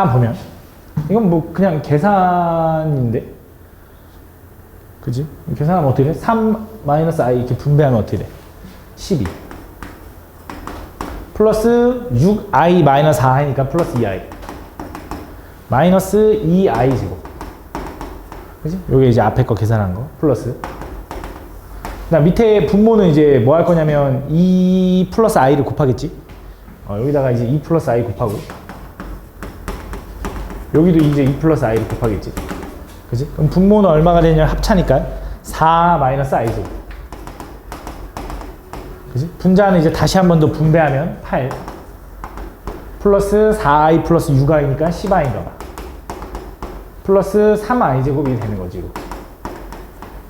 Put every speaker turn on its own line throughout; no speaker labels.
다 보면 이건 뭐 그냥 계산인데, 그지? 계산하면 어떻게 돼? 3 마이너스 i 이렇게 분배하면 어떻게 돼? 12 플러스 6i 마이너스 4i니까 플러스 2i 마이너스 2i 제곱, 그지? 요게 이제 앞에 거 계산한 거 플러스, 그다음 밑에 분모는 이제 뭐 할 거냐면 2 플러스 i를 곱하겠지. 여기다가 이제 2 플러스 i 곱하고, 여기도 이제 2 플러스 i를 곱하겠지. 그지? 그럼 분모는 얼마가 되냐? 합차니까 4 마이너스 i 제곱. 그지? 분자는 이제 다시 한 번 더 분배하면 8 플러스 4i 플러스 6i니까 10i인가 봐. 플러스 3i 제곱이 되는 거지, 이렇게.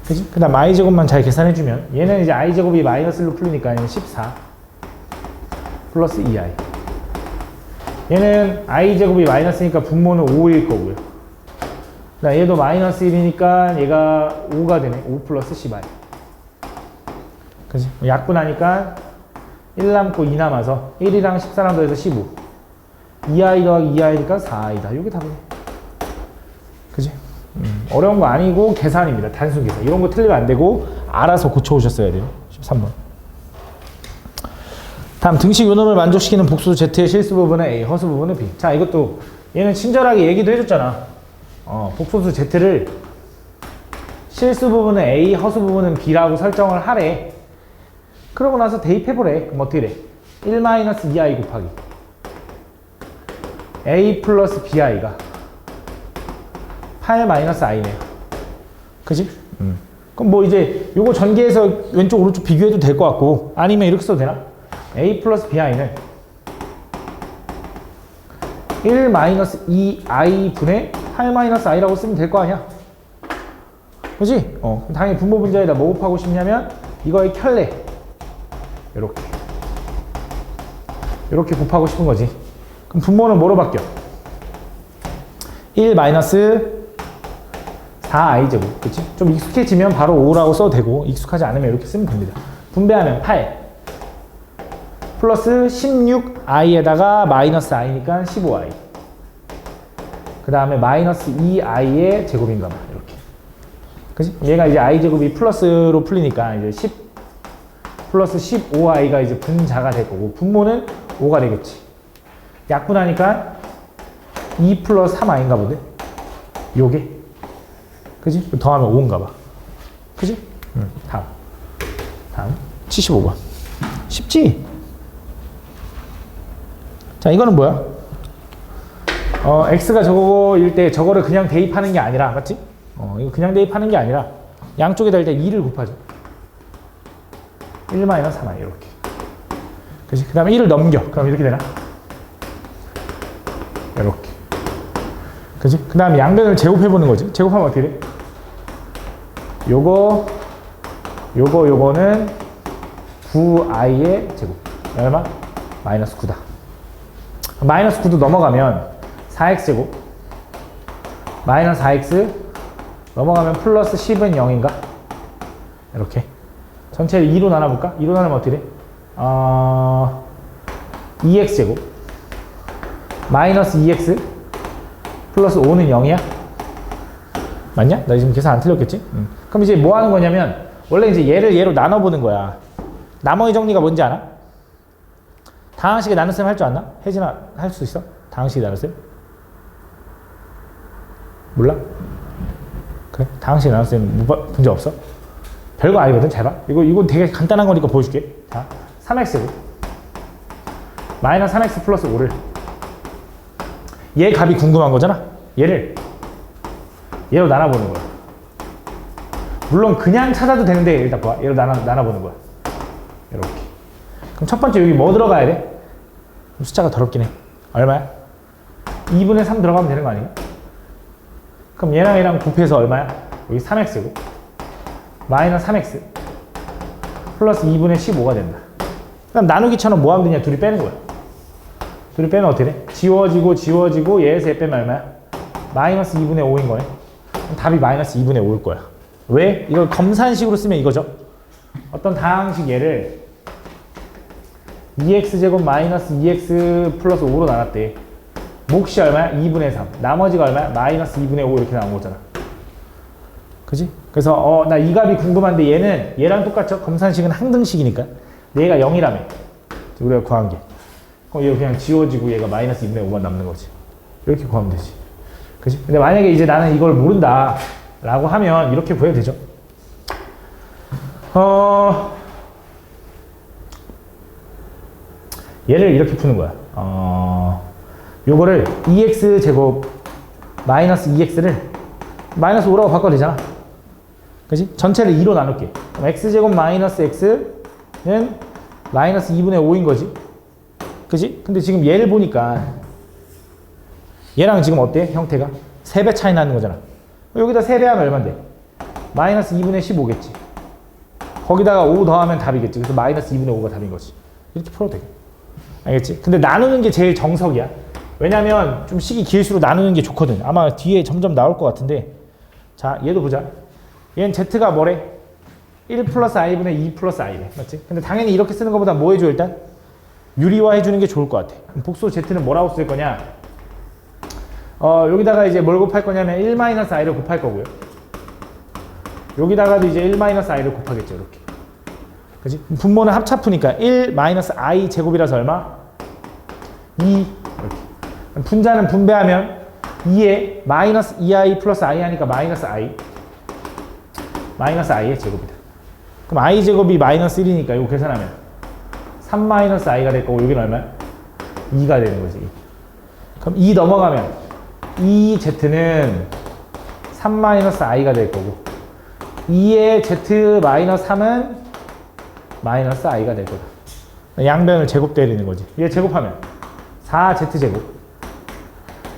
그지? 그 다음 i 제곱만 잘 계산해주면, 얘는 이제 i 제곱이 마이너스 1로 풀리니까 얘는 14 플러스 2i. 얘는 i 제곱이 마이너스니까 분모는 5일 거고요. 그다음 얘도 마이너스 1이니까 얘가 5가 되네. 5 플러스 10i. 그지? 약분하니까 1 남고 2 남아서 1이랑 14랑 더해서 15. 2i 더하기 2i니까 4i다. 요게 답이네. 그지? 어려운 거 아니고 계산입니다. 단순 계산. 이런 거 틀리면 안 되고 알아서 고쳐오셨어야 돼요. 13번. 다음, 등식 요놈을 만족시키는 복수 Z의 실수 부분은 A, 허수 부분은 B. 자, 이것도 얘는 친절하게 얘기도 해줬잖아. 복소수 Z를 실수 부분은 A, 허수 부분은 B라고 설정을 하래. 그러고 나서 대입해보래. 그럼 어떻게 돼? 1-2i 곱하기 A 플러스 BI가 8-i네요. 그지? 그럼 뭐 이제 요거 전개해서 왼쪽 오른쪽 비교해도 될 것 같고, 아니면 이렇게 써도 되나? A 플러스 BI는 1-2i 분의 8-i라고 쓰면 될 거 아니야? 그지? 당연히 분모 분자에다 뭐 곱하고 싶냐면 이거의 켤레, 요렇게 곱하고 싶은 거지. 그럼 분모는 뭐로 바뀌어? 1-4i 제곱, 그치? 좀 익숙해지면 바로 5라고 써도 되고, 익숙하지 않으면 이렇게 쓰면 됩니다. 분배하면 8 플러스 16i에다가 마이너스 i니까 15i. 그 다음에 마이너스 2i의 제곱인가 봐. 이렇게. 그치? 얘가 이제 i 제곱이 플러스로 풀리니까 이제 10 플러스 15i가 이제 분자가 될 거고, 분모는 5가 되겠지. 약분하니까 2 플러스 3i인가 보네. 요게. 그지? 더하면 5인가 봐. 그지? 다음. 75번. 쉽지? 자, 이거는 뭐야? x가 저거일 때 저거를 그냥 대입하는 게 아니라, 맞지? 이거 그냥 대입하는 게 아니라 양쪽에다 일단 2를 곱하죠. 1-3i 이렇게. 그치? 그 다음에 1을 넘겨. 그럼 이렇게 되나? 이렇게. 그치? 그 다음에 양변을 제곱해보는 거지. 제곱하면 어떻게 돼? 요거는 9i의 제곱. 얼마? 마이너스 9다. 마이너스 9도 넘어가면 4x제곱 마이너스 4x 넘어가면 플러스 10은 0인가? 이렇게 전체를 2로 나눠볼까? 2로 나누면 어떻게 돼? 2x제곱 마이너스 2x 플러스 5는 0이야? 맞냐? 나 지금 계산 안 틀렸겠지? 그럼 이제 뭐 하는 거냐면, 원래 이제 얘를 얘로 나눠보는 거야. 나머지 정리가 뭔지 아나? 다항식에 나눗셈 할 줄 아나? 혜진아, 할 수 있어? 다항식에 나눗셈? 몰라? 그래? 다항식에 나눗셈 문제 없어? 별거 아니거든, 잘 봐. 이거 되게 간단한 거니까 보여줄게. 자, 3x제곱 마이너스 3x 플러스 5를, 얘 값이 궁금한 거잖아? 얘로 나눠보는 거야. 물론 그냥 찾아도 되는데, 일단 봐. 얘로 나눠보는 거야. 이렇게. 그럼 첫 번째 여기 뭐 들어가야 돼? 숫자가 더럽긴 해. 얼마야? 2분의 3 들어가면 되는 거 아니야? 그럼 얘랑 곱해서 얼마야? 여기 3x고 마이너스 3x 플러스 2분의 15가 된다. 그럼 나누기처럼 뭐 하면 되냐? 둘이 빼는 거야. 둘이 빼면 어떻게 돼? 지워지고 얘에서 얘 빼면 얼마야? 마이너스 2분의 5인 거네. 그럼 답이 마이너스 2분의 5일 거야. 왜? 이걸 검산식으로 쓰면 이거죠. 어떤 다항식 얘를 2x제곱 마이너스 2x 플러스 5로 나눴대. 몫이 얼마야? 2분의 3. 나머지가 얼마야? 마이너스 2분의 5 이렇게 나온 거잖아. 그지? 그래서 나 이 값이 궁금한데 얘는 얘랑 똑같죠? 검산식은 항등식이니까 얘가 0이라며. 우리가 구한 게. 그럼 얘가 그냥 지워지고 얘가 마이너스 2분의 5만 남는 거지. 이렇게 구하면 되지. 그지? 근데 만약에 이제 나는 이걸 모른다 라고 하면 이렇게 구해도 되죠. 얘를 이렇게 푸는 거야. 요거를 2x 제곱 마이너스 2x를 마이너스 5라고 바꿔도 되잖아. 그지? 전체를 2로 나눌게. 그럼 x제곱 마이너스 x는 마이너스 2분의 5인 거지. 그지? 근데 지금 얘를 보니까 얘랑 지금 어때? 형태가? 3배 차이 나는 거잖아. 여기다 3배 하면 얼만데? 마이너스 2분의 15겠지. 거기다가 5 더하면 답이겠지. 그래서 마이너스 2분의 5가 답인 거지. 이렇게 풀어도 되겠 알겠지? 근데 나누는 게 제일 정석이야. 왜냐면 좀 식이 길수록 나누는 게 좋거든. 아마 뒤에 점점 나올 것 같은데. 자, 얘도 보자. 얘는 z가 뭐래? 1 플러스 i분의 2 플러스 i래. 맞지? 근데 당연히 이렇게 쓰는 것보다 뭐 해줘 일단? 유리화 해주는 게 좋을 것 같아. 복수 z는 뭐라고 쓸 거냐? 여기다가 이제 뭘 곱할 거냐면 1 마이너스 i를 곱할 거고요. 여기다가도 이제 1 마이너스 i를 곱하겠죠. 이렇게. 그지? 분모는 합차푸니까 1 마이너스 i 제곱이라서 얼마? 2. 이렇게. 분자는 분배하면 2에 마이너스 2i 플러스 i 하니까 마이너스 i. 마이너스 i의 제곱이다. 그럼 i 제곱이 마이너스 1이니까 이거 계산하면 3 마이너스 i가 될 거고 여기는 얼마야? 2가 되는 거지. 그럼 2 넘어가면 2z는 3 마이너스 i가 될 거고 2의 z 마이너스 3은 마이너스 i가 될 거다. 양변을 제곱되는 거지. 얘 제곱하면 4z제곱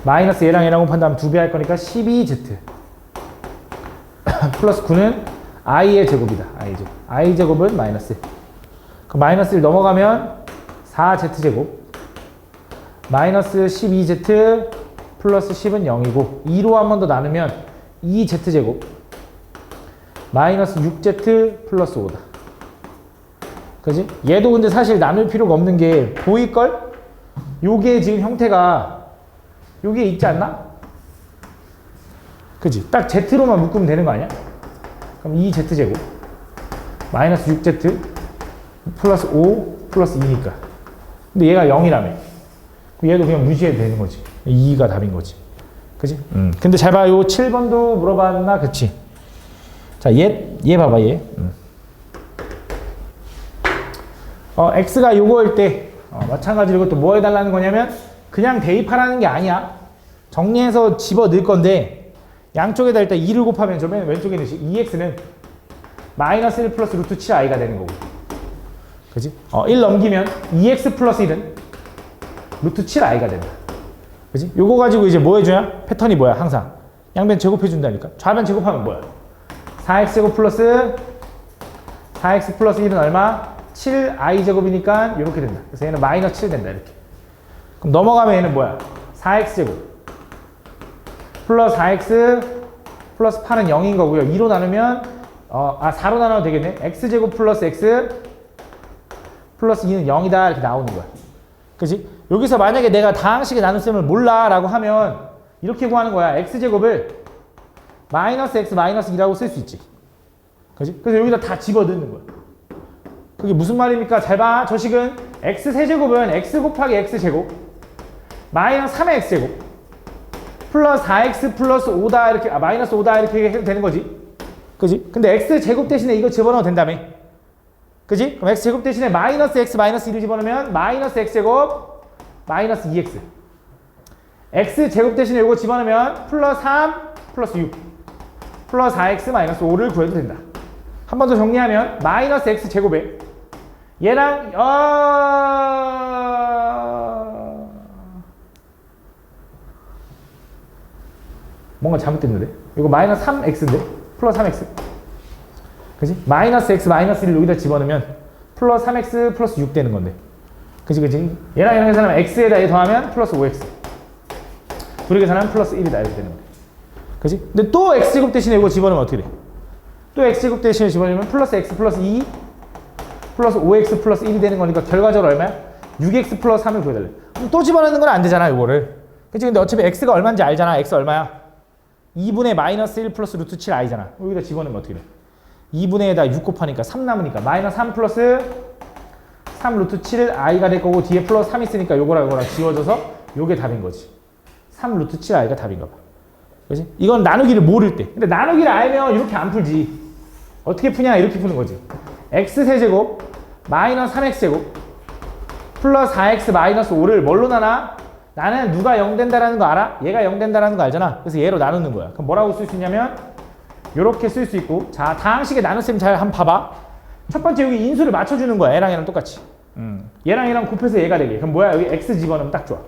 마이너스 얘랑 얘랑 곱한다면 2배 할 거니까 12z 플러스 9는 i의 제곱이다. i 제곱은 마이너스 1. 그 마이너스 1 넘어가면 4z제곱 마이너스 12z 플러스 10은 0이고 2로 한 번 더 나누면 2z제곱 마이너스 6z 플러스 5다. 그지? 얘도 근데 사실 나눌 필요가 없는 게 보일걸? 요게 지금 형태가 요게 있지 않나? 그지? 딱 z로만 묶으면 되는 거 아니야? 그럼 2z제곱 마이너스 6z 플러스 5 플러스 2니까. 근데 얘가 0이라며. 얘도 그냥 무시해도 되는 거지. 2가 답인 거지. 그지? 근데 잘 봐. 요 7번도 물어봤나? 그치? 자, 얘 봐봐, 얘. x가 요거일 때, 마찬가지로 이것도 뭐 해달라는 거냐면, 그냥 대입하라는 게 아니야. 정리해서 집어 넣을 건데, 양쪽에다 일단 2를 곱하면 저 맨 왼쪽에 있는 2x는 마이너스 1 플러스 루트 7i가 되는 거고. 그지? 1 넘기면 2x 플러스 1은 루트 7i가 된다. 그지? 요거 가지고 이제 뭐 해주냐? 패턴이 뭐야? 항상. 양변 제곱해준다니까? 좌변 제곱하면 뭐야? 4x 제곱 플러스 4x 플러스 1은 얼마? 7i 제곱이니까 이렇게 된다. 그래서 얘는 마이너스 7 된다. 이렇게. 그럼 넘어가면 얘는 뭐야? 4x 제곱 플러스 4x 플러스 8은 0인 거고요. 2로 나누면 4로 나눠도 되겠네. x 제곱 플러스 x 플러스 2는 0이다. 이렇게 나오는 거야. 그지? 여기서 만약에 내가 다항식의 나눗셈을 몰라 라고 하면 이렇게 구하는 거야. x제곱을 마이너스 x 마이너스 2라고 쓸 수 있지. 그지? 그래서 여기다 다 집어넣는 거야. 그게 무슨 말입니까? 잘 봐. 저 식은 x 세제곱은 x 곱하기 x 제곱 마이너스 3의 x 제곱 플러스 4x 플러스 5다 이렇게 마이너스 5다 이렇게 해도 되는 거지. 그지? 근데 x 제곱 대신에 이거 집어넣어도 된다며. 그지? 그럼 x 제곱 대신에 마이너스 x 마이너스 2를 집어넣으면 마이너스 x 제곱 마이너스 2x x 제곱 대신에 이거 집어넣으면 플러스 3 플러스 6 플러스 4x 마이너스 5를 구해도 된다. 한 번 더 정리하면 마이너스 x 제곱에 얘랑 뭔가 잘못됐는데? 이거 마이너스 3x인데? 플러스 3x 그지? 마이너스 x 마이너스 1을 여기다 집어넣으면 플러스 3x 플러스 6 되는 건데 그지 그지? 얘랑 계산하면 x에다 얘 더하면 플러스 5x 둘이 계산하면 플러스 1이다 이렇게 되는 거야. 그지? 근데 또 x제곱 대신에 이거 집어넣으면 어떻게 돼? 또 x제곱 대신에 집어넣으면 플러스 x 플러스 2 플러스 5x 플러스 1이 되는 거니까 결과적으로 얼마야? 6x 플러스 3을 구해달래. 그럼 또 집어넣는 건 안 되잖아 이거를. 그치? 근데 어차피 x가 얼마인지 알잖아. x 얼마야? 2분의 마이너스 1 플러스 루트 7 i잖아. 여기다 집어넣으면 어떻게 돼? 2분의에다 6 곱하니까 3 남으니까 마이너스 3 플러스 3 루트 7 i가 될 거고 뒤에 플러스 3 있으니까 요거랑 지워져서 요게 답인 거지. 3 루트 7 i가 답인가 봐. 그치? 이건 나누기를 모를 때. 근데 나누기를 알면 이렇게 안 풀지. 어떻게 푸냐? 이렇게 푸는 거지. x 세제곱 마이너스 3x 제곱 플러스 4x 마이너스 5를 뭘로 나눠? 나는 누가 0 된다라는 거 알아? 얘가 0 된다라는 거 알잖아. 그래서 얘로 나누는 거야. 그럼 뭐라고 쓸 수 있냐면 이렇게 쓸 수 있고, 자 다항식의 나눗셈 잘 한번 봐봐. 첫 번째 여기 인수를 맞춰주는 거야. 얘랑 얘랑 똑같이. 얘랑 얘랑 곱해서 얘가 되게. 그럼 뭐야? 여기 x 집어넣으면 딱 좋아.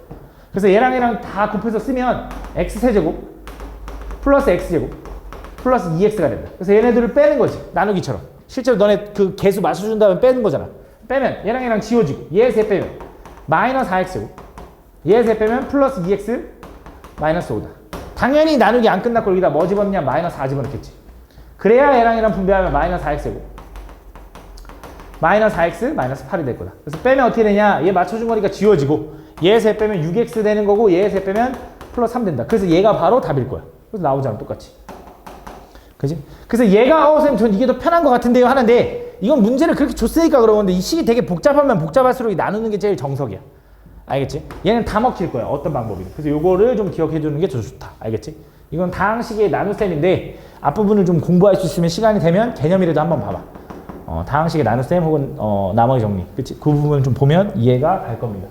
그래서 얘랑 얘랑 다 곱해서 쓰면 x 세제곱 플러스 x 제곱 플러스 2x가 된다. 그래서 얘네들을 빼는 거지. 나누기처럼. 실제로 너네 그 개수 맞춰준 다음에 빼는 거잖아. 빼면 얘랑 얘랑 지워지고 얘에서 빼면 마이너스 4x 제곱 얘에서 빼면 플러스 2x 마이너스 5다. 당연히 나누기 안 끝났고 여기다 뭐 집어넣냐? 마이너스 4 집어넣겠지. 그래야 얘랑 얘랑 분배하면 마이너스 4x 제곱 마이너스 4x 마이너스 8이 될 거다. 그래서 빼면 어떻게 되냐? 얘 맞춰준 거니까 지워지고 얘에서 빼면 6x 되는 거고 얘에서 빼면 플러스 3 된다. 그래서 얘가 바로 답일 거야. 그래서 나오잖아 똑같이. 그지? 그래서 얘가 선생님 전 이게 더 편한 것 같은데요 하는데 이건 문제를 그렇게 줬으니까 그러는데 이 식이 되게 복잡하면 복잡할수록 나누는 게 제일 정석이야. 알겠지? 얘는 다 먹힐 거야. 어떤 방법이든. 그래서 요거를 좀 기억해 두는 게 더 좋다. 알겠지? 이건 다항식의 나눗셈인데 앞부분을 좀 공부할 수 있으면 시간이 되면 개념이라도 한번 봐봐. 다항식의 나눗셈 혹은 나머지 정리. 그치? 그 부분을 좀 보면 이해가 갈 겁니다.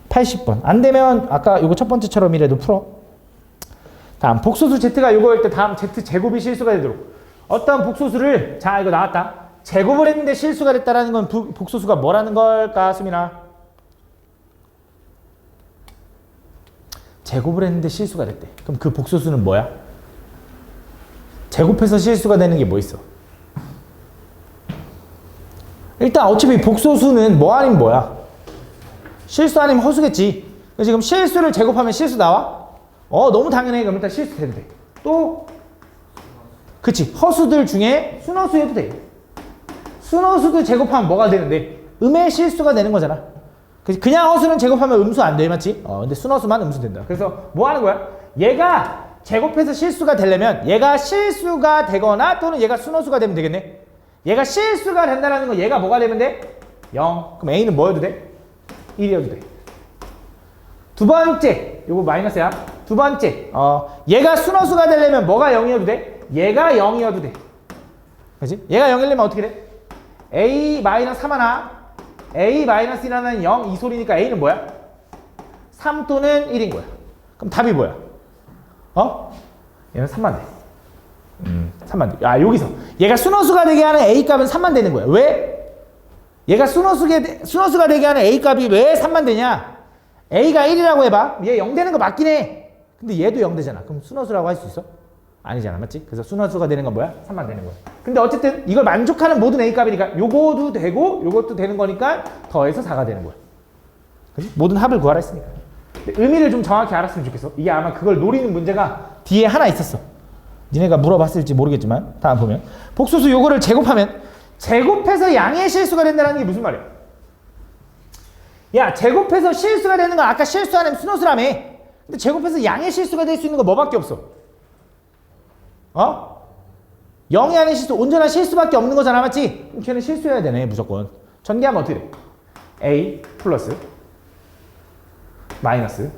80번. 안 되면 아까 요거 첫 번째처럼이라도 풀어. 다음 복소수 z가 요거일 때 다음 z 제곱이 실수가 되도록 어떤 복소수를 자 이거 나왔다. 제곱을 했는데 실수가 됐다라는 건 복소수가 뭐라는 걸까 수민아? 제곱을 했는데 실수가 됐대. 그럼 그 복소수는 뭐야? 제곱해서 실수가 되는 게 뭐 있어? 일단 어차피 복소수는 뭐 아니면 뭐야? 실수 아니면 허수겠지. 지금 실수를 제곱하면 실수 나와? 너무 당연해. 그럼 일단 실수 돼도 돼. 또 그치. 허수들 중에 순허수 해도 돼. 순허수도 제곱하면 뭐가 되는데? 음의 실수가 되는 거잖아. 그냥 허수는 제곱하면 음수 안 돼. 맞지? 근데 순허수만 음수 된다. 그래서 뭐 하는 거야? 얘가 제곱해서 실수가 되려면 얘가 실수가 되거나 또는 얘가 순허수가 되면 되겠네. 얘가 실수가 된다는 건 얘가 뭐가 되면 돼? 0. 그럼 A는 뭐여도 돼? 1이어도 돼. 두 번째. 요거 마이너스야. 두 번째. 얘가 순허수가 되려면 뭐가 0이어도 돼? 얘가 0이어도 돼. 그치? 얘가 0이려면 어떻게 돼? A 마이너스 3 하나 A 마이너스 1 하나는 0 이 소리니까 A는 뭐야? 3 또는 1인 거야. 그럼 답이 뭐야? 얘는 3만 돼. 3만 돼. 여기서 얘가 순허수가 되게 하는 A 값은 3만 되는 거야. 왜? 얘가 순허수가 되게 하는 A 값이 왜 3만 되냐? A가 1이라고 해봐. 얘 0 되는 거 맞긴 해. 근데 얘도 0 되잖아. 그럼 순허수라고 할 수 있어? 아니잖아. 맞지? 그래서 순허수가 되는 건 뭐야? 3만 되는 거야. 근데 어쨌든 이걸 만족하는 모든 A 값이니까 요거도 되고 요것도 되는 거니까 더해서 4가 되는 거야. 그치? 모든 합을 구하라 했으니까. 근데 의미를 좀 정확히 알았으면 좋겠어. 이게 아마 그걸 노리는 문제가 뒤에 하나 있었어. 니네가 물어봤을지 모르겠지만 다음 보면 복소수 요거를 제곱하면 제곱해서 양의 실수가 된다는 게 무슨 말이야? 야 제곱해서 실수가 되는 건 아까 실수 안 하면 순허수라며. 근데 제곱해서 양의 실수가 될 수 있는 거 뭐밖에 없어? 0이 아닌 실수, 온전한 실수밖에 없는 거잖아. 맞지? 그럼 걔는 실수해야 되네 무조건. 전개하면 어떻게 돼? A 플러스 마이너스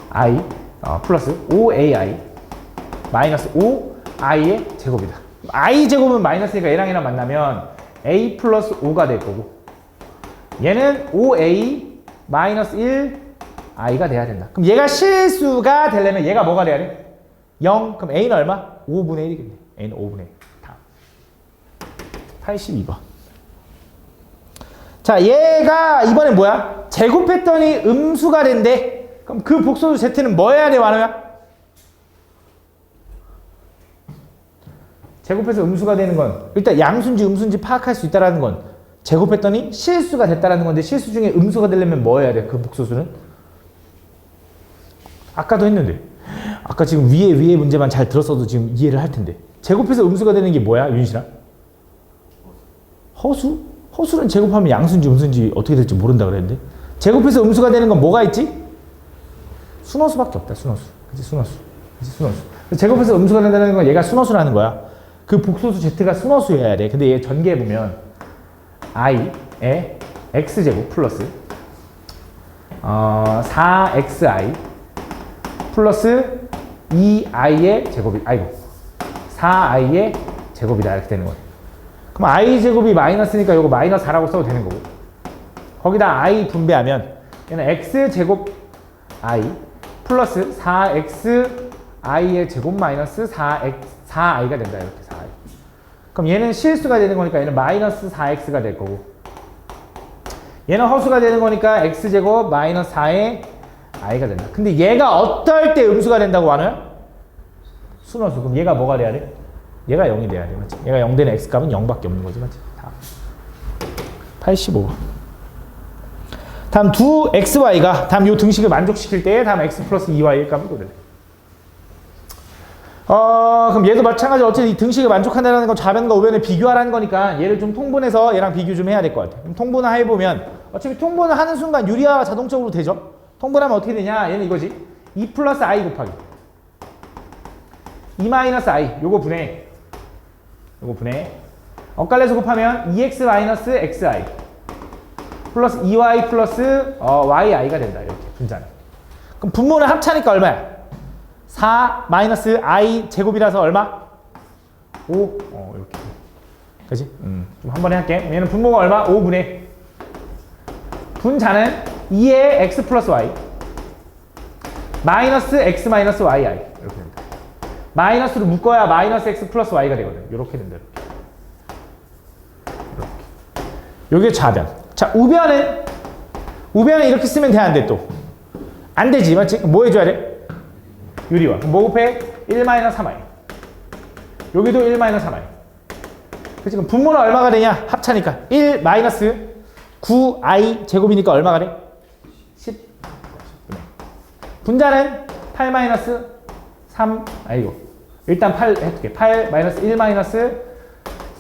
I 플러스 5AI 마이너스 5i의 제곱이다. I 제곱은 마이너스니까 얘랑 얘랑 만나면 A 플러스 5가 될 거고 얘는 5A 마이너스 1i가 돼야 된다. 그럼 얘가 실수가 되려면 얘가 뭐가 돼야 돼? 0. 그럼 A는 얼마? 5분의 1이겠네. A는 5분의 1. 다음 82번. 자 얘가 이번엔 뭐야? 제곱했더니 음수가 된대. 그럼 그 복소수 Z는 뭐 해야 돼? 완호야? 제곱해서 음수가 되는 건 일단 양수인지 음수인지 파악할 수 있다는 건 제곱했더니 실수가 됐다는 건데 실수 중에 음수가 되려면 뭐 해야 돼? 그 복소수는? 아까도 했는데 아까 지금 위에 문제만 잘 들었어도 지금 이해를 할 텐데 제곱해서 음수가 되는 게 뭐야? 윤실아? 허수? 허수는 제곱하면 양수인지 음수인지 어떻게 될지 모른다 그랬는데 제곱해서 음수가 되는 건 뭐가 있지? 순호수밖에 없다. 순호수. 그치? 순호수. 그치? 순호수. 제곱해서 음수가 된다는 건 얘가 순호수라는 거야. 그 복소수 z가 순호수여야 돼. 근데 얘 전개해보면 i에 x제곱 플러스 4xi 플러스 2i의 제곱이 4i의 제곱이다 이렇게 되는 거예요. 그럼 i 제곱이 마이너스니까 이거 마이너스 4라고 써도 되는 거고, 거기다 i 분배하면 얘는 x 제곱 i 플러스 4xi의 제곱 마이너스 4i가 된다. 이렇게 4i. 그럼 얘는 실수가 되는 거니까 얘는 마이너스 4x가 될 거고, 얘는 허수가 되는 거니까 x제곱 마이너스 4의 i가 된다. 근데 얘가 어떨 때 음수가 된다고 하나요? 순호수. 그럼 얘가 뭐가 돼야 돼? 얘가 0이 돼야 돼. 맞지? 얘가 0 되는 x값은 0밖에 없는 거지. 맞지? 다음 85번. 다음 두 xy가 다음 요 등식을 만족시킬 때 다음 x 플러스 2y의 값을 구해야 돼. 그럼 얘도 마찬가지로 어쨌든 이 등식을 만족한다는 건 좌변과 우변을 비교하라는 거니까 얘를 좀 통분해서 얘랑 비교 좀 해야 될 것 같아. 그럼 통분을 해보면 어차피 통분을 하는 순간 유리화가 자동적으로 되죠. 통분하면 어떻게 되냐? 얘는 이거지. 2 플러스 i 곱하기 2 마이너스 i 요거 분해 엇갈려서 곱하면 2x 마이너스 xi 플러스 2y 플러스 yi가 된다. 이렇게 분자는. 그럼 분모는 합차니까 얼마야? 4 마이너스 i 제곱이라서 얼마? 5. 이렇게. 그치? 좀 한 번에 할게. 얘는 분모가 얼마? 5분의. 분자는 2의 x 플러스 y 마이너스 x 마이너스 yi 이렇게 된다. 마이너스로 묶어야 마이너스 x 플러스 y가 되거든. 이렇게 된다. 이렇게. 요게 좌변. 자, 우변은 이렇게 쓰면 돼, 안 돼, 또? 안 되지, 맞지? 뭐 해줘야 돼? 유리화. 그럼 뭐 곱해? 1-3i. 여기도 1-3i. 그치? 그럼 분모는 얼마가 되냐? 합차니까. 1 마이너스 9i 제곱이니까 얼마가 돼? 10. 분자는 8 마이너스 3, 일단 8 해둘게. 8 마이너스 1 마이너스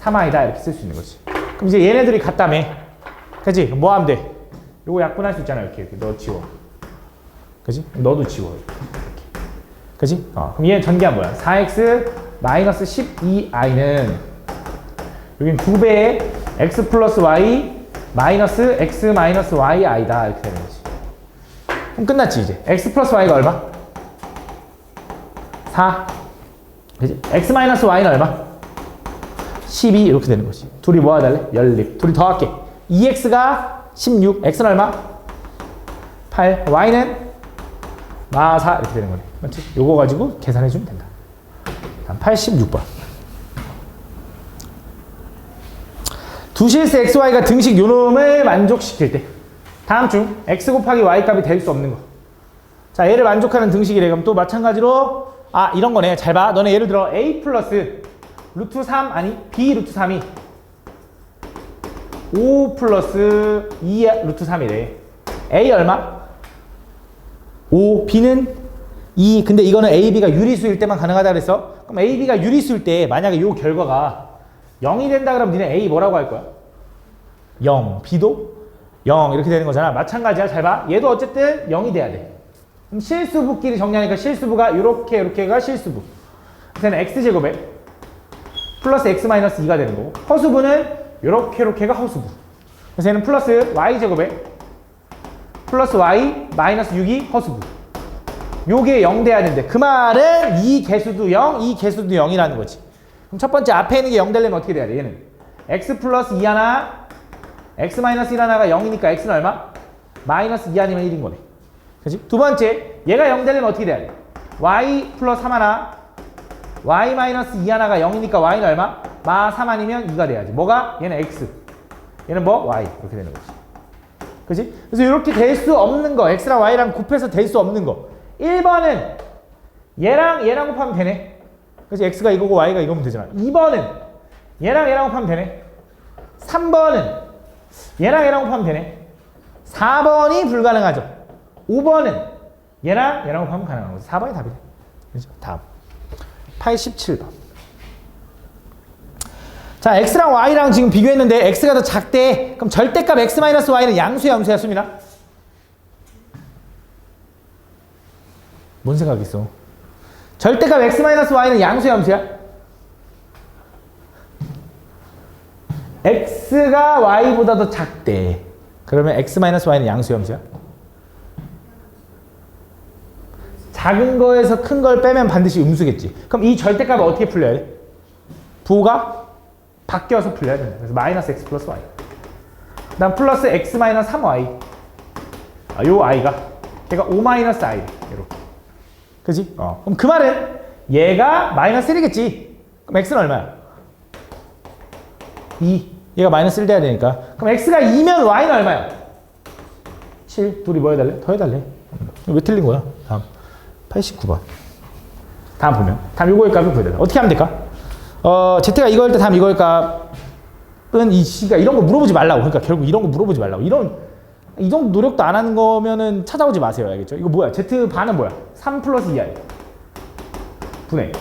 3i다. 이렇게 쓸 수 있는 거지. 그럼 이제 얘네들이 같다며. 그치? 뭐 하면 돼? 요거 약분할 수 있잖아. 이렇게. 너 지워. 그치? 너도 지워. 이렇게. 그치? 그럼 얘 전개한 뭐야? 4x 마이너스 12i는 여긴 2배의 x 플러스 y 마이너스 x 마이너스 yi다. 이렇게 되는 거지. 그럼 끝났지, 이제. x 플러스 y가 얼마? 4. 그치? x 마이너스 y는 얼마? 12. 이렇게 되는 거지. 둘이 뭐 하달래? 연립. 둘이 더할게. 2x가 16, x는 얼마? 8, y는 4 이렇게 되는 거네. 맞지? 요거 가지고 계산해주면 된다. 다음 86번. 두 실수 xy가 등식 요놈을 만족시킬 때 다음 중 x 곱하기 y 값이 될 수 없는 거. 자, 얘를 만족하는 등식이래. 그럼 또 마찬가지로 이런 거네. 잘 봐. 너네 예를 들어 a 플러스 루트 3 아니 b 루트 3이 5 플러스 2 루트 3이래. A 얼마? 5, B는 2. 근데 이거는 A, B가 유리수일 때만 가능하다 그랬어. 그럼 A, B가 유리수일 때 만약에 이 결과가 0이 된다 그러면 니네 A 뭐라고 할 거야? 0. B도 0 이렇게 되는 거잖아. 마찬가지야. 잘 봐. 얘도 어쨌든 0이 돼야 돼. 그럼 실수부끼리 정리하니까 실수부가 이렇게가 실수부. 그래서 X제곱에 플러스 X 마이너스 2가 되는 거고, 허수부는 이렇게가 허수부. 그래서 얘는 플러스 y제곱에 플러스 y 마이너스 6이 허수부. 요게 0 돼야 되는데 그 말은 이 개수도 0, 이 개수도 0이라는 거지. 그럼 첫 번째 앞에 있는 게 0 되려면 어떻게 돼야 돼? 얘는 x 플러스 2 하나, x 마이너스 1 하나가 0이니까 x는 얼마? 마이너스 2 아니면 1인 거네. 그치? 두 번째, 얘가 0 되려면 어떻게 돼야 돼? y 플러스 3 하나, y 마이너스 2 하나가 0이니까 y는 얼마? 마 3 아니면 2가 돼야지. 뭐가? 얘는 x. 얘는 뭐? y. 이렇게 되는 거지. 그치? 그래서 이렇게 될 수 없는 거, x랑 y랑 곱해서 될 수 없는 거. 1번은 얘랑 곱하면 되네. 그치? x가 이거고 y가 이거면 되잖아. 2번은 얘랑 곱하면 되네. 3번은 얘랑 곱하면 되네. 4번이 불가능하죠. 5번은 얘랑 곱하면 가능한 거지. 4번이 답이네. 그죠? 다음. 87번. 자, x랑 y랑 지금 비교했는데 x가 더 작대. 그럼 절대값 x-y는 양수야, 음수야, 수입니다. 뭔 생각했어? 절대값 x-y는 양수야, 함수야? x가 y보다 더 작대. 그러면 x-y는 양수야, 함수야? 작은 거에서 큰 걸 빼면 반드시 음수겠지. 그럼 이 절대값을 어떻게 풀려야 돼? 부호가 바뀌어서 풀려야 된다. 그래서 마이너스 x 플러스 y. 그 다음 플러스 x 마이너스 3y. 요 i가 걔가 5 마이너스 i. 이렇게. 그지? 그럼 그 말은 얘가 마이너스 1이겠지. 그럼 x는 얼마야? 2. 얘가 마이너스 1 돼야 되니까. 그럼 x가 2면 y는 얼마야? 7. 둘이 뭐 해달래? 더 해달래. 왜 틀린 거야? 다음. 89번. 다음 보면. 다음 요거의 값을 구해달라. 어떻게 하면 될까? z가 이거일 때 다음 이거의 값은 이 c가 이런 거 물어보지 말라고. 그러니까 결국 이런 거 물어보지 말라고. 이 정도 노력도 안 하는 거면은 찾아오지 마세요. 알겠죠? 이거 뭐야? z 반은 뭐야? 3 플러스 2i. 분의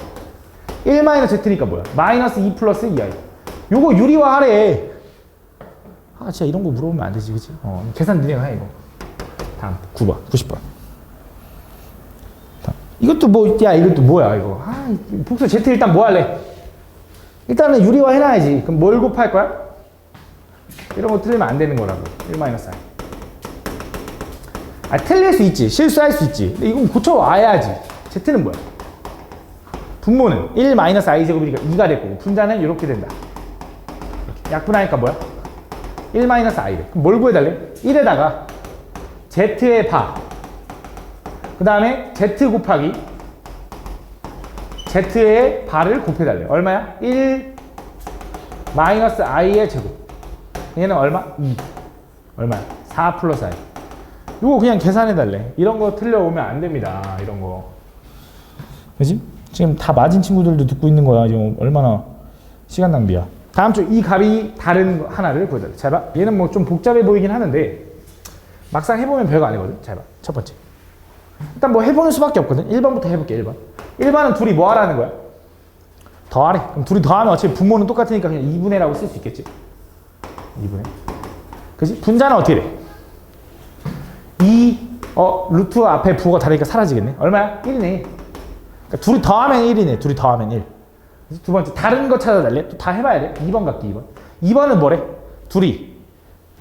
1 마이너스 z니까 뭐야? 마이너스 2 플러스 2i. 요거 유리화하래. 아, 진짜 이런 거 물어보면 안 되지, 그치? 계산 니네가 해, 이거. 다음, 9번, 90번. 이것도 뭐, 야, 이것도 뭐야, 이거. 복수 Z 일단 뭐 할래? 일단은 유리화 해놔야지. 그럼 뭘 곱할 거야? 이런 거 틀리면 안 되는 거라고. 1 마이너스 i. 틀릴 수 있지. 실수할 수 있지. 근데 이건 고쳐와야지. Z는 뭐야? 분모는 1 마이너스 i 제곱이니까 2가 될 거고, 분자는 이렇게 된다. 이렇게. 약분하니까 뭐야? 1 마이너스 i래. 그럼 뭘 구해달래? 1에다가 z의 바. 그 다음에 z 곱하기 z의 바를 곱해달래. 얼마야? 1 마이너스 i의 제곱. 얘는 얼마? 2. 얼마야? 4 플러스 i. 이거 그냥 계산해달래. 이런 거 틀려오면 안 됩니다. 이런 거. 그지? 지금 다 맞은 친구들도 듣고 있는 거야. 지금 얼마나 시간 낭비야. 다음 주 이 값이 다른 하나를 구해달래. 잘 봐. 얘는 뭐 좀 복잡해 보이긴 하는데 막상 해보면 별거 아니거든. 잘 봐. 첫 번째. 일단 뭐 해보는 수밖에 없거든. 1번부터 해볼게. 1번. 1번은 둘이 뭐 하라는 거야? 더하래. 그럼 둘이 더하면 어차피 분모는 똑같으니까 그냥 2분의라고 쓸 수 있겠지. 2분의. 그지? 분자는 어떻게 돼? 2, 루트 앞에 부호가 다르니까 사라지겠네. 얼마야? 1이네. 그러니까 둘이 더하면 1이네. 둘이 더하면 1. 두 번째, 다른 거 찾아달래. 또 다 해봐야 돼. 2번 갈게, 2번. 2번은 뭐래? 둘이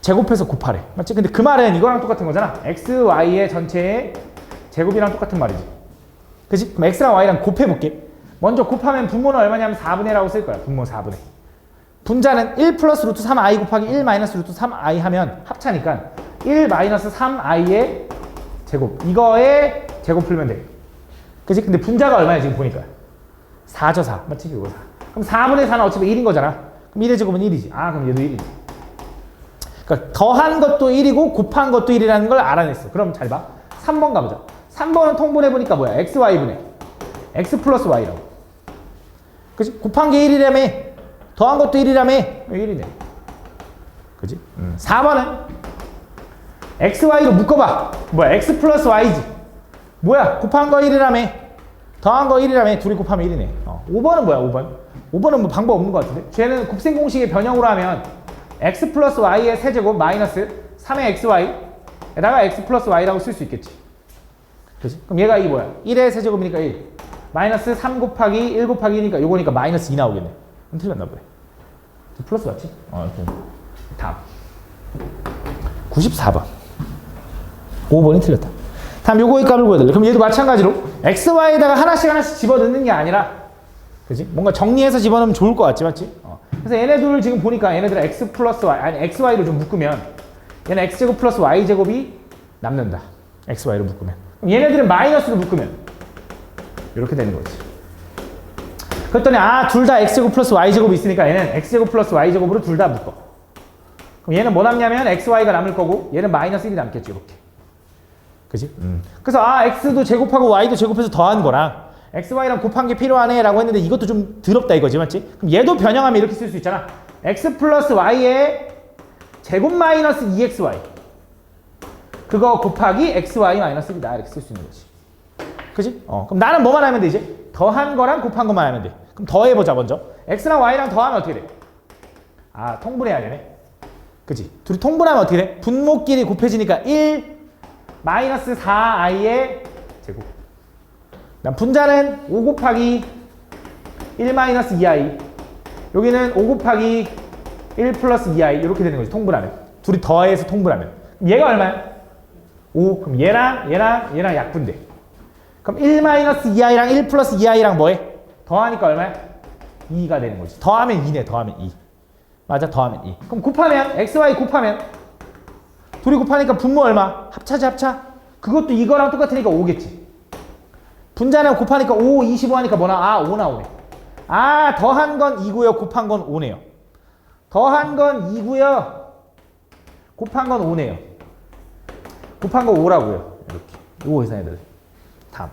제곱해서 곱하래. 맞지? 근데 그 말은 이거랑 똑같은 거잖아. x, y의 전체의 제곱이랑 똑같은 말이지. 그치? 그럼 x랑 y랑 곱해볼게. 먼저 곱하면 분모는 얼마냐면 4분의 1라고 쓸 거야. 분모 4분의. 분자는 1 플러스 루트 3i 곱하기 1 마이너스 루트 3i 하면 합차니까 1 마이너스 3i의 제곱. 이거에 제곱 풀면 돼. 그치? 근데 분자가 얼마야 지금 보니까? 4죠, 4. 맞지? 이거 4. 그럼 4분의 4는 어차피 1인 거잖아. 그럼 1의 제곱은 1이지. 그럼 얘도 1이지. 그러니까 더한 것도 1이고 곱한 것도 1이라는 걸 알아냈어. 그럼 잘 봐. 3번 가보자. 3번은 통분해보니까 뭐야? x, y분의 x 플러스 y라고. 그치? 곱한 게 1이라며. 더한 것도 1이라며. 1이네. 그치? 4번은 x, y로 묶어봐. 뭐야? x 플러스 y지. 뭐야? 곱한 거 1이라며. 더한 거 1이라며. 둘이 곱하면 1이네. 5번은 뭐야? 5번. 5번은 뭐 방법 없는 것 같은데? 쟤는 곱셈 공식의 변형으로 하면 x 플러스 y의 세제곱 마이너스 3의 xy 에다가 x 플러스 y라고 쓸 수 있겠지. 그치? 그럼 얘가 이게 뭐야? 1의 세제곱이니까 1. 마이너스 3 곱하기 1 곱하기 1이니까 요거니까 마이너스 2 나오겠네. 그럼 틀렸나 보네. 플러스 맞지? 다음. 94번. 5번이 틀렸다. 다음 요거의 값을 구해달래. 그럼 얘도 마찬가지로 x, y에다가 하나씩 집어넣는 게 아니라 그치? 뭔가 정리해서 집어넣으면 좋을 것 같지, 맞지? 그래서 얘네들을 지금 보니까 얘네들은 x 플러스 y, 아니 x, y로 좀 묶으면 얘는 x제곱 플러스 y제곱이 남는다. x, y로 묶으면. 그럼 얘네들은 마이너스로 묶으면 이렇게 되는 거지. 그랬더니 둘 다 x제곱 플러스 y제곱이 있으니까 얘는 x제곱 플러스 y제곱으로 둘 다 묶어. 그럼 얘는 뭐 남냐면 x, y가 남을 거고 얘는 마이너스 1이 남겠지, 이렇게. 그지? 그래서 x도 제곱하고 y도 제곱해서 더한 거랑 x, y랑 곱한 게 필요하네 라고 했는데 이것도 좀 더럽다 이거지, 맞지? 그럼 얘도 변형하면 이렇게 쓸 수 있잖아. x 플러스 y의 제곱 마이너스 2xy 그거 곱하기 xy 마이너스 1이다 이렇게 쓸 수 있는 거지. 그지? 그럼 나는 뭐만 하면 돼 이제? 더한 거랑 곱한 것만 하면 돼. 그럼 더해보자 먼저. x랑 y랑 더하면 어떻게 돼? 통분해야 되네. 그지? 둘이 통분하면 어떻게 돼? 분모끼리 곱해지니까 1 마이너스 4i의 제곱. 분자는 5 곱하기 1 마이너스 2i. 여기는 5 곱하기 1 플러스 2i. 이렇게 되는 거지, 통분하면. 둘이 더해서 통분하면. 그럼 얘가 얼마야? 5. 그럼 얘랑 약분돼. 그럼 1 마이너스 2i랑 1 플러스 2i랑 뭐해? 더하니까 얼마야? 2가 되는 거지. 더하면 2네, 더하면 2. 맞아, 더하면 2. 그럼 곱하면, xy 곱하면, 둘이 곱하니까 분모 얼마? 합차지, 합차? 그것도 이거랑 똑같으니까 5겠지. 분자는 곱하니까 5, 25 하니까 뭐나? 아, 5 나오네. 아, 더한 건 2고요. 곱한 건 5네요. 더한 건 2고요. 곱한 건 5네요. 곱한 건 5라고요. 이렇게. 이거 계산해야 돼. 다음.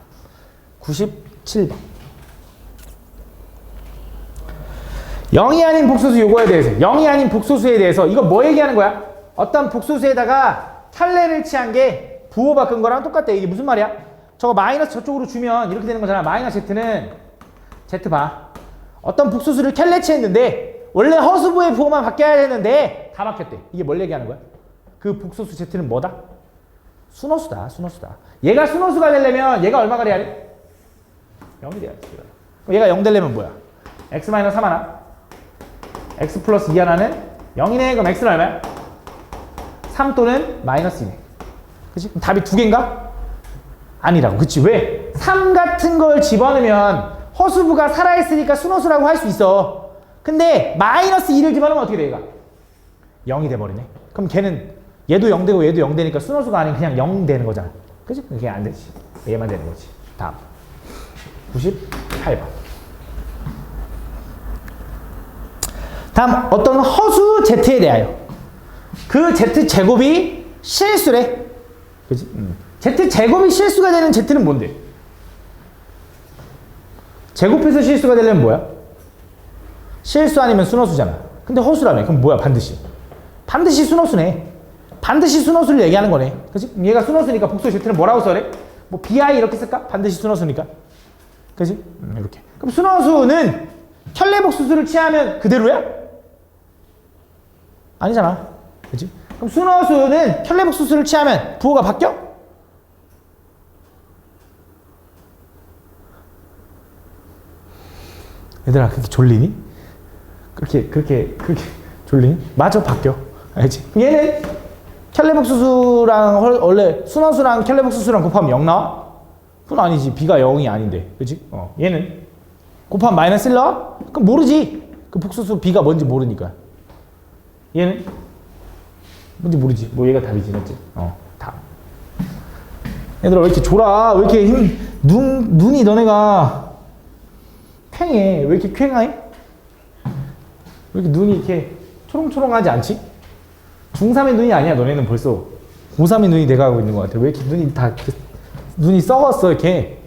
97번. 0이 아닌 복소수 요거에 대해서. 0이 아닌 복소수에 대해서. 이거 뭐 얘기하는 거야? 어떤 복소수에다가 켤레를 취한 게 부호 바꾼 거랑 똑같대. 이게 무슨 말이야? 저거 마이너스 저쪽으로 주면 이렇게 되는 거잖아. 마이너스 z는 z 봐. 어떤 복소수를 켤레 취했는데 원래 허수부의 부호만 바뀌어야 되는데 다 바뀌었대. 이게 뭘 얘기하는 거야? 그 복소수 z는 뭐다? 순호수다. 순호수다. 얘가 순호수가 되려면 얘가 얼마가 돼야 돼? 0이 돼야지. 그럼 얘가 0 되려면 뭐야? x 마이너스 3 하나, x 플러스 2 하나는 0이네. 그럼 x는 얼마야? 3 또는 마이너스 2네. 그치? 그럼 답이 두 개인가? 아니라고. 그치? 왜? 3 같은 걸 집어넣으면 허수부가 살아있으니까 순호수라고 할 수 있어. 근데 마이너스 2를 집어넣으면 어떻게 돼, 얘가? 0이 돼버리네. 그럼 걔는 얘도 0 되고 얘도 0 되니까 순호수가 아닌 그냥 0 되는 거잖아. 그치? 그게 안 되지. 얘만 되는 거지. 다음. 98번. 다음, 어떤 허수 z에 대하여. 그 z제곱이 실수래. 그치? z제곱이 실수가 되는 z는 뭔데? 제곱해서 실수가 되려면 뭐야? 실수 아니면 순호수잖아. 근데 허수라며. 그럼 뭐야, 반드시? 반드시 순호수네. 반드시 순호수를 얘기하는 거네. 그치? 얘가 순호수니까 복수 z는 뭐라고 써래? 뭐 bi 이렇게 쓸까? 반드시 순호수니까. 그치? 이렇게. 그럼 순호수는 켤레복수수를 취하면 그대로야? 아니잖아. 그치? 그럼 순호수는 켤레복수수를 취하면 부호가 바뀌어? 얘들아, 그렇게 졸리니? 그렇게 졸리니? 맞아, 바뀌어. 알지? 얘는 켤레복수수랑 원래 순호수랑 켤레복수수랑 곱하면 0 나와? 그건 아니지. b가 0이 아닌데. 그치? 얘는 곱하면 마이너스 1 나와? 그럼 모르지. 그 복수수 b가 뭔지 모르니까. 얘는 뭔지 모르지. 뭐 얘가 답이지, 맞지? 답. 얘들아, 왜 이렇게 졸아? 왜 이렇게 눈이 너네가 퀭해. 왜 이렇게 퀭해? 왜 이렇게 눈이 이렇게 초롱초롱하지 않지? 중3의 눈이 아니야. 너네는 벌써 고3의 눈이 돼가고 있는 것 같아. 왜 이렇게 눈이 다 눈이 썩었어. 이렇게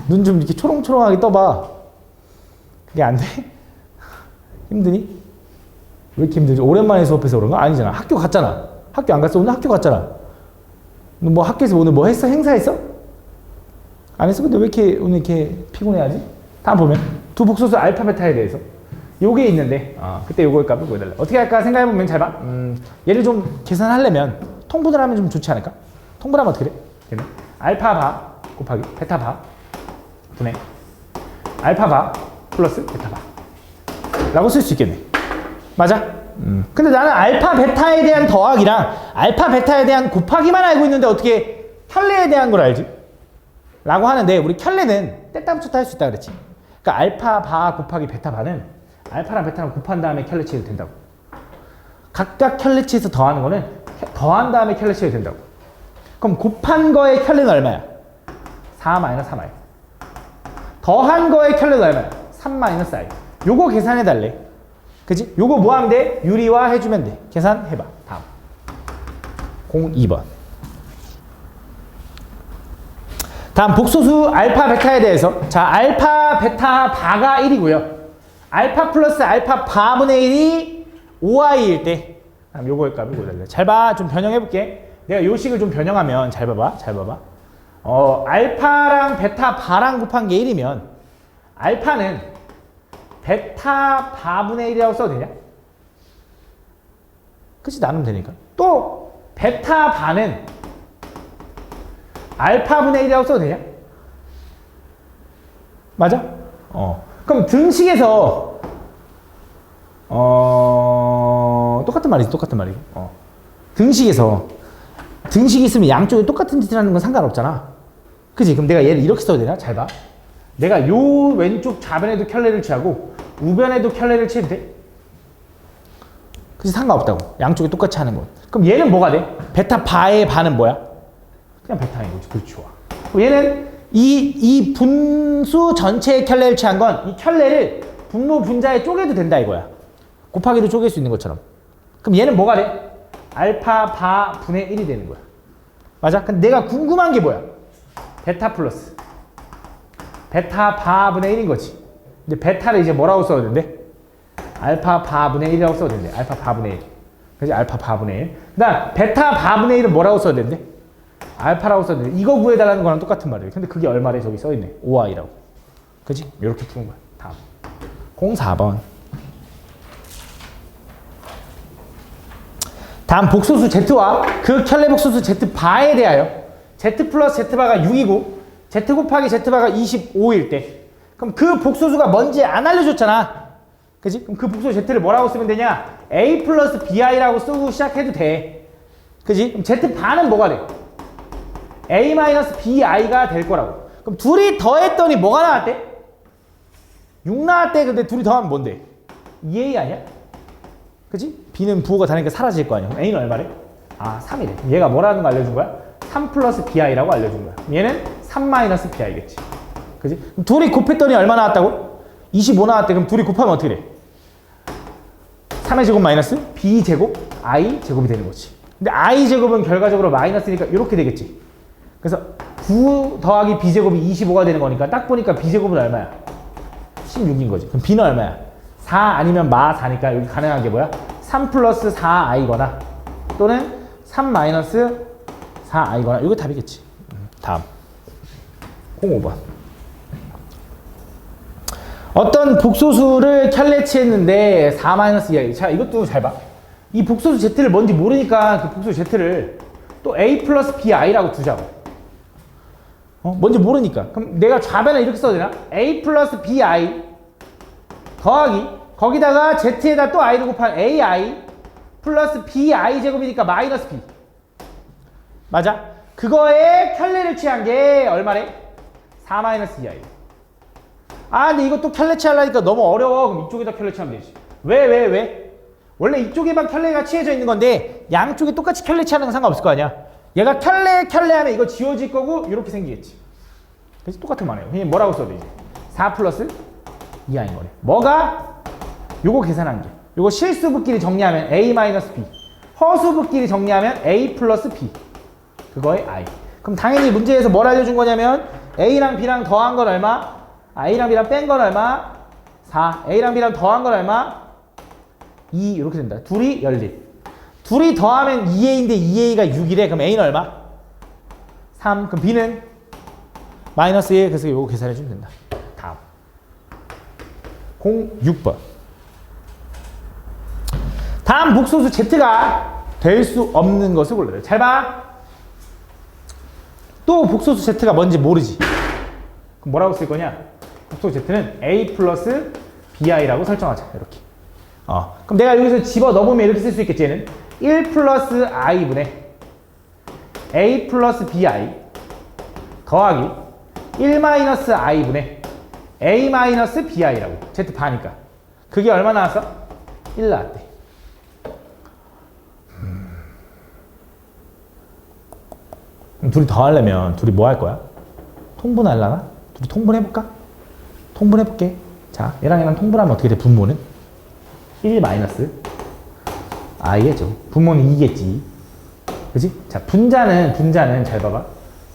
눈 좀 이렇게 초롱초롱하게 떠봐. 그게 안 돼? 힘드니? 왜 이렇게 힘들지? 오랜만에 수업해서 그런가? 아니잖아. 학교 갔잖아. 학교 안 갔어? 오늘 학교 갔잖아. 너 뭐 학교에서 오늘 뭐 했어? 행사했어? 안 했어? 근데 왜 이렇게 오늘 이렇게 피곤해하지? 다음 보면 두 복소수 알파 베타에 대해서 요게 있는데 그때 요거의 값을 구해달라. 어떻게 할까 생각해보면 잘 봐. 얘를 좀 계산하려면 통분을 하면 좀 좋지 않을까? 통분하면 어떻게 돼? 얘는 알파 바 곱하기 베타 바 분의 알파 바 플러스 베타 바 라고 쓸 수 있겠네. 맞아? 근데 나는 알파 베타에 대한 더하기랑 알파 베타에 대한 곱하기만 알고 있는데 어떻게 켤레에 대한 걸 알지? 라고 하는데 우리 켤레는 뗐다 붙였다 할 수 있다 그랬지. 그러니까 알파 바 곱하기 베타 바는 알파랑 베타랑 곱한 다음에 켤레 치해도 된다고. 각각 켤레 치해서 더하는 거는 더한 다음에 켤레 치해도 된다고. 그럼 곱한 거의 켤레는 얼마야? 4 마이너스 3i. 더한 거의 켤레는 얼마야? 3 마이너스 i. 요거 계산해 달래. 그치? 요거 뭐 하면 돼? 유리화 해주면 돼. 계산해봐. 다음 02번. 다음 복소수 알파 베타에 대해서. 자, 알파 베타 바가 1이고요. 알파 플러스 알파 바분의 1이 5i일 때 요거의 값을 구해달래. 잘 봐. 좀 변형해볼게. 내가 요 식을 좀 변형하면 잘 봐봐. 잘 봐봐. 알파랑 베타 바랑 곱한 게 1이면 알파는 베타 바분의 1이라고 써도 되냐? 그치? 나누면 되니까. 또 베타 바는 알파분의 1이라고 써도 되냐? 맞아? 그럼 등식에서 똑같은 말이지, 똑같은 말이고. 등식에서 등식이 있으면 양쪽에 똑같은 짓을 하는 건 상관없잖아. 그지? 그럼 내가 얘를 이렇게 써도 되나? 잘 봐. 내가 요 왼쪽 좌변에도 켤레를 취하고 우변에도 켤레를 취해도 돼? 그지? 상관없다고. 양쪽에 똑같이 하는 건. 그럼 얘는 뭐가 돼? 베타 바의 바는 뭐야? 그냥 베타인 거지. 그렇지, 좋아. 얘는 이 분수 전체의 켤레를 취한 건 이 켤레를 분모 분자에 쪼개도 된다 이거야. 곱하기로 쪼갤 수 있는 것처럼. 그럼 얘는 뭐가 돼? 알파 바 분의 1이 되는 거야. 맞아? 근데 내가 궁금한 게 뭐야? 베타 플러스 베타 바 분의 1인 거지. 근데 베타를 이제 뭐라고 써야 된대? 알파 바 분의 1이라고 써야 된대. 알파 바 분의 1. 그지? 알파 바 분의 1. 그다음 베타 바 분의 1은 뭐라고 써야 된대? 알파라고 써야 된대. 이거 구해달라는 거랑 똑같은 말이에요. 근데 그게 얼마래? 저기 써있네. 5i라고. 그지? 이렇게 푸는 거야. 다음 04번. 다음 복소수 Z와 그 켤레 복소수 Z바에 대하여 Z 플러스 Z바가 6이고 Z 곱하기 Z바가 25일 때 그럼 그 복소수가 뭔지 안 알려줬잖아. 그지? 그럼 그 복소수 Z를 뭐라고 쓰면 되냐? A 플러스 BI라고 쓰고 시작해도 돼. 그지? 그럼 Z바는 뭐가 돼? A 마이너스 BI가 될 거라고. 그럼 둘이 더했더니 뭐가 나왔대? 6 나왔대. 근데 둘이 더하면 뭔데? 2A 아니야? 그지? B는 부호가 다르니까 사라질 거 아니야. 그럼 A는 얼마래? 아, 3이래. 얘가 뭐라는 거 알려준 거야? 3 플러스 BI라고 알려준 거야. 얘는 3 마이너스 BI겠지. 그지? 그럼 둘이 곱했더니 얼마 나왔다고? 25 나왔대. 그럼 둘이 곱하면 어떻게 돼? 3의 제곱 마이너스 B 제곱 I 제곱이 되는 거지. 근데 I 제곱은 결과적으로 마이너스니까 이렇게 되겠지. 그래서 9 더하기 B 제곱이 25가 되는 거니까 딱 보니까 B 제곱은 얼마야? 16인 거지. 그럼 B는 얼마야? 4 아니면 마 4니까 여기 가능한 게 뭐야? 3 플러스 4i거나 또는 3 마이너스 4i거나 이거 답이겠지. 다음 05번. 어떤 복소수를 켤레치했는데 4 마이너스 2i. 자, 이것도 잘 봐. 이 복소수 Z를 뭔지 모르니까 그 복소수 Z를 또 A 플러스 BI라고 두자고. 뭔지 모르니까. 그럼 내가 좌변을 이렇게 써도 되나? A 플러스 BI 더하기 거기다가 Z에다 또 I를 곱한 AI 플러스 BI 제곱이니까 마이너스 B. 맞아? 그거에 켤레를 취한 게 얼마래? 4 마이너스 2i. 아, 근데 이거 또 켤레 취하려니까 너무 어려워. 그럼 이쪽에다 켤레 취하면 되지. 왜? 원래 이쪽에만 켤레가 취해져 있는 건데 양쪽에 똑같이 켤레 취하는 건 상관없을 거 아니야. 얘가 켤레 하면 이거 지워질 거고 이렇게 생기겠지. 그래서 똑같은 말이에요. 그냥 뭐라고 써도 되지? 4 플러스 2i인 거네. 뭐가? 요거 계산한 게. 요거 실수분끼리 정리하면 A 마이너스 B. 허수분끼리 정리하면 A 플러스 B. 그거의 I. 그럼 당연히 문제에서 뭘 알려준 거냐면 A랑 B랑 더한 건 얼마? A랑 B랑 뺀 건 얼마? 4. A랑 B랑 더한 건 얼마? 2. 이렇게 된다. 둘이 연립. 둘이 더하면 2A인데 2A가 6이래. 그럼 A는 얼마? 3. 그럼 B는 마이너스 1. 그래서 요거 계산해주면 된다. 다음 06번. 다음 복소수 Z가 될 수 없는 것을 골라요. 잘 봐. 또 복소수 Z가 뭔지 모르지. 그럼 뭐라고 쓸 거냐? 복소수 Z는 A 플러스 BI라고 설정하자. 이렇게. 그럼 내가 여기서 집어 넣으면 이렇게 쓸 수 있겠지. 얘는 1 플러스 I분의 A 플러스 BI 더하기 1 마이너스 I분의 A 마이너스 BI라고. Z 바니까. 그게 얼마 나왔어? 1 나왔대. 둘이 더 하려면 둘이 뭐 할 거야? 통분하려나? 둘이 통분해볼까? 통분해볼게. 자, 얘랑 통분하면 어떻게 돼? 분모는? 1 마이너스 i겠죠. 분모는 2겠지. 그치? 자, 분자는 잘 봐봐.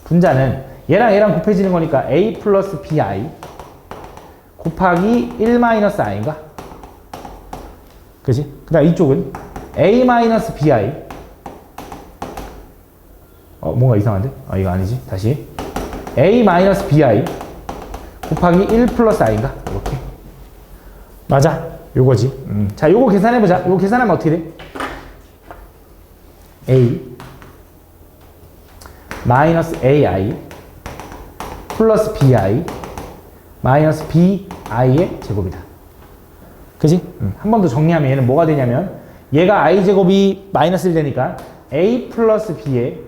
분자는 얘랑 곱해지는 거니까 a 플러스 bi 곱하기 1 마이너스 i인가? 그치? 그 다음 이쪽은 a 마이너스 bi 뭔가 이상한데? 이거 아니지. 다시 a 마이너스 bi 곱하기 1 플러스 i인가? 이렇게. 맞아. 요거지. 자, 요거 계산해보자. 요거 계산하면 어떻게 돼? a 마이너스 ai 플러스 bi 마이너스 bi의 제곱이다. 그지? 한 번 더 정리하면 얘는 뭐가 되냐면 얘가 i제곱이 마이너스 1 되니까 a 플러스 b의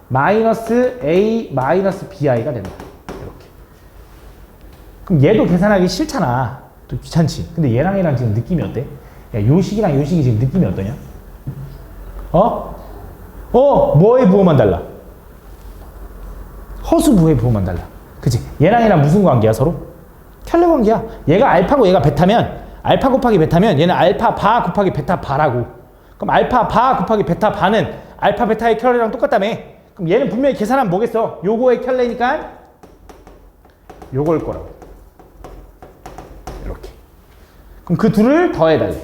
마이너스 a 마이너스 bi가 된다. 이렇게. 그럼 얘도 계산하기 싫잖아. 또 귀찮지. 근데 얘랑 지금 느낌이 어때? 야, 요 식이랑 요 식이 지금 느낌이 어떠냐? 뭐의 부호만 달라? 허수 부호의 부호만 달라. 그치? 얘랑 무슨 관계야, 서로? 켤레 관계야. 얘가 알파고 얘가 베타면, 알파 곱하기 베타면 얘는 알파 바 곱하기 베타 바라고. 그럼 알파 바 곱하기 베타 바는 알파 베타의 켤레랑 똑같다며. 그럼 얘는 분명히 계산하면 뭐겠어? 요거의 켤레니까 요걸 거라고. 이렇게. 그럼 그 둘을 더해달래.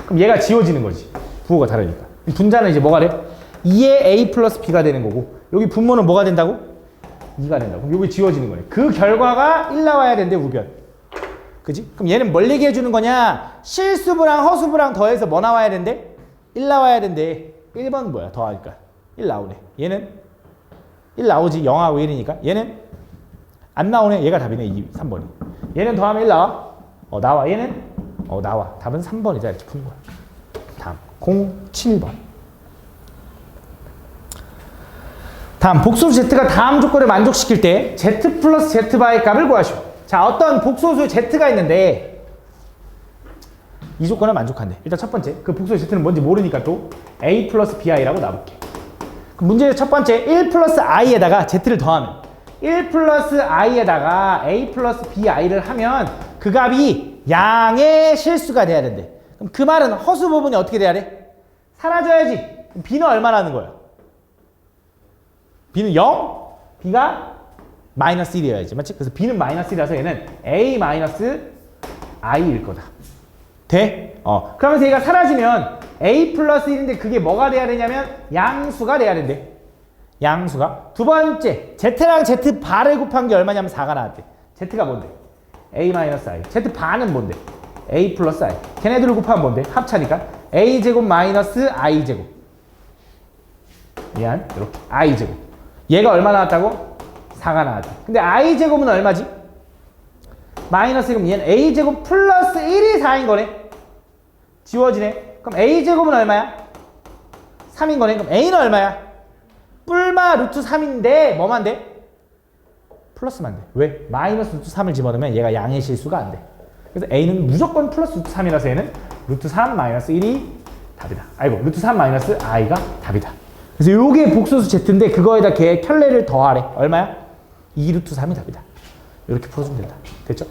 그럼 얘가 지워지는 거지. 부호가 다르니까. 분자는 이제 뭐가 돼? 2의 a 플러스 b가 되는 거고 여기 분모는 뭐가 된다고? 2가 된다고. 그럼 여기 지워지는 거네. 그 결과가 1 나와야 된대, 우변. 그지? 그럼 얘는 뭘 얘기해 주는 거냐? 실수부랑 허수부랑 더해서 뭐 나와야 된대? 1 나와야 된대. 1번 뭐야? 더하니까 1 나오네. 얘는 1 나오지. 0하고 1이니까. 얘는 안 나오네. 얘가 답이네. 3번이. 얘는 더하면 1 나와? 나와. 얘는? 나와. 답은 3번이다. 이렇게 푸는 거야. 다음 07번. 다음 복소수 z가 다음 조건을 만족시킬 때 z 플러스 z바의 값을 구하시오. 자, 어떤 복소수 z가 있는데 이 조건을 만족한대. 일단 첫 번째, 그 복소수 z는 뭔지 모르니까 또 a 플러스 bi라고 놔볼게. 그럼 문제의 첫 번째 1 플러스 i에다가 z를 더하면 1 플러스 i에다가 a 플러스 bi를 하면 그 값이 양의 실수가 돼야 된대. 그럼 그 말은 허수 부분이 어떻게 돼야 돼? 사라져야지. 그럼 b는 얼마라는 거야? b는 0, b가 마이너스 1이어야지. 맞지? 그래서 b는 마이너스 1이라서 얘는 a 마이너스 i일 거다. 돼? 그러면서 얘가 사라지면 a 플러스 1인데 그게 뭐가 돼야 되냐면 양수가 돼야 된대. 양수가. 두 번째, z랑 z 바를 곱한 게 얼마냐면 4가 나왔대. z가 뭔데? a 마이너스 i. z 바는 뭔데? a 플러스 i. 걔네들을 곱하면 뭔데? 합차니까 a 제곱 마이너스 i 제곱. 미안, 이렇게 i 제곱. 얘가 얼마 나왔다고? 4가 나왔다. 근데 i 제곱은 얼마지? 마이너스 1이면 얘는 a 제곱 플러스 1이 4인 거네. 지워지네. 그럼 a 제곱은 얼마야? 3인 거네. 그럼 a는 얼마야? 뿔마 루트 3인데 뭐만 돼? 플러스만 돼. 왜? 마이너스 루트 3을 집어넣으면 얘가 양의 실수가 안 돼. 그래서 a는 무조건 플러스 루트 3이라서 얘는 루트 3 마이너스 1이 답이다. 아이고, 루트 3 마이너스 i가 답이다. 그래서 요게 복소수 z인데 그거에다 걔 켤레를 더하래. 얼마야? 2 루트 3이 답이다. 이렇게 풀어주면 된다. 됐죠?